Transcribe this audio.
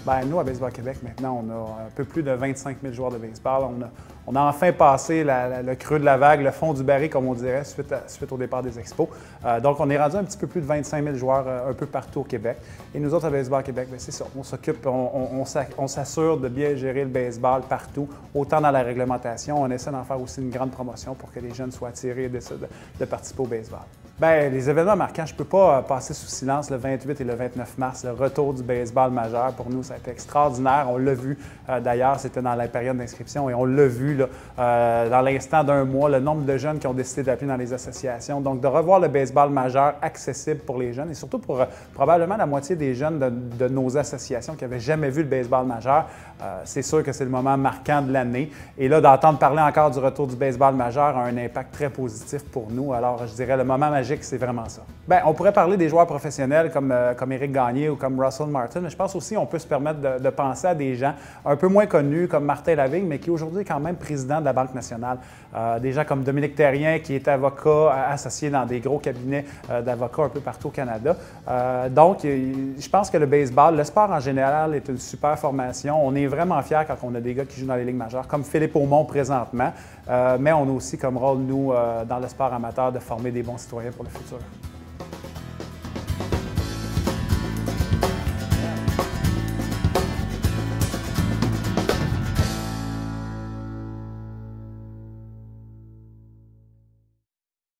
Bien, nous, à Baseball Québec, maintenant, on a un peu plus de 25 000 joueurs de baseball. On a enfin passé le creux de la vague, le fond du baril, comme on dirait, suite au départ des expos. Donc, on est rendu un petit peu plus de 25 000 joueurs un peu partout au Québec. Et nous autres, à Baseball Québec, c'est ça. On s'occupe, on s'assure de bien gérer le baseball partout, autant dans la réglementation. On essaie d'en faire aussi une grande promotion pour que les jeunes soient attirés et décident de participer au baseball. Bien, les événements marquants, je ne peux pas passer sous silence le 28 et le 29 mars, le retour du baseball majeur. Pour nous, ça a été extraordinaire. On l'a vu d'ailleurs, c'était dans la période d'inscription et on l'a vu là, dans l'instant d'un mois, le nombre de jeunes qui ont décidé d'appeler dans les associations. Donc, de revoir le baseball majeur accessible pour les jeunes et surtout pour probablement la moitié des jeunes de nos associations qui n'avaient jamais vu le baseball majeur, c'est sûr que c'est le moment marquant de l'année. Et là, d'entendre parler encore du retour du baseball majeur a un impact très positif pour nous. Alors, je dirais le moment magique, c'est vraiment ça. Bien, on pourrait parler des joueurs professionnels comme Éric Gagné ou comme Russell Martin, mais je pense aussi qu'on peut se permettre de penser à des gens un peu moins connus comme Martin Lavigne, mais qui aujourd'hui est quand même président de la Banque nationale. Des gens comme Dominique Thérien, qui est avocat associé dans des gros cabinets d'avocats un peu partout au Canada. Donc, je pense que le baseball, le sport en général est une super formation. On est vraiment fiers quand on a des gars qui jouent dans les ligues majeures, comme Philippe Aumont présentement, mais on a aussi comme rôle, nous, dans le sport amateur, de former des bons citoyens pour le futur.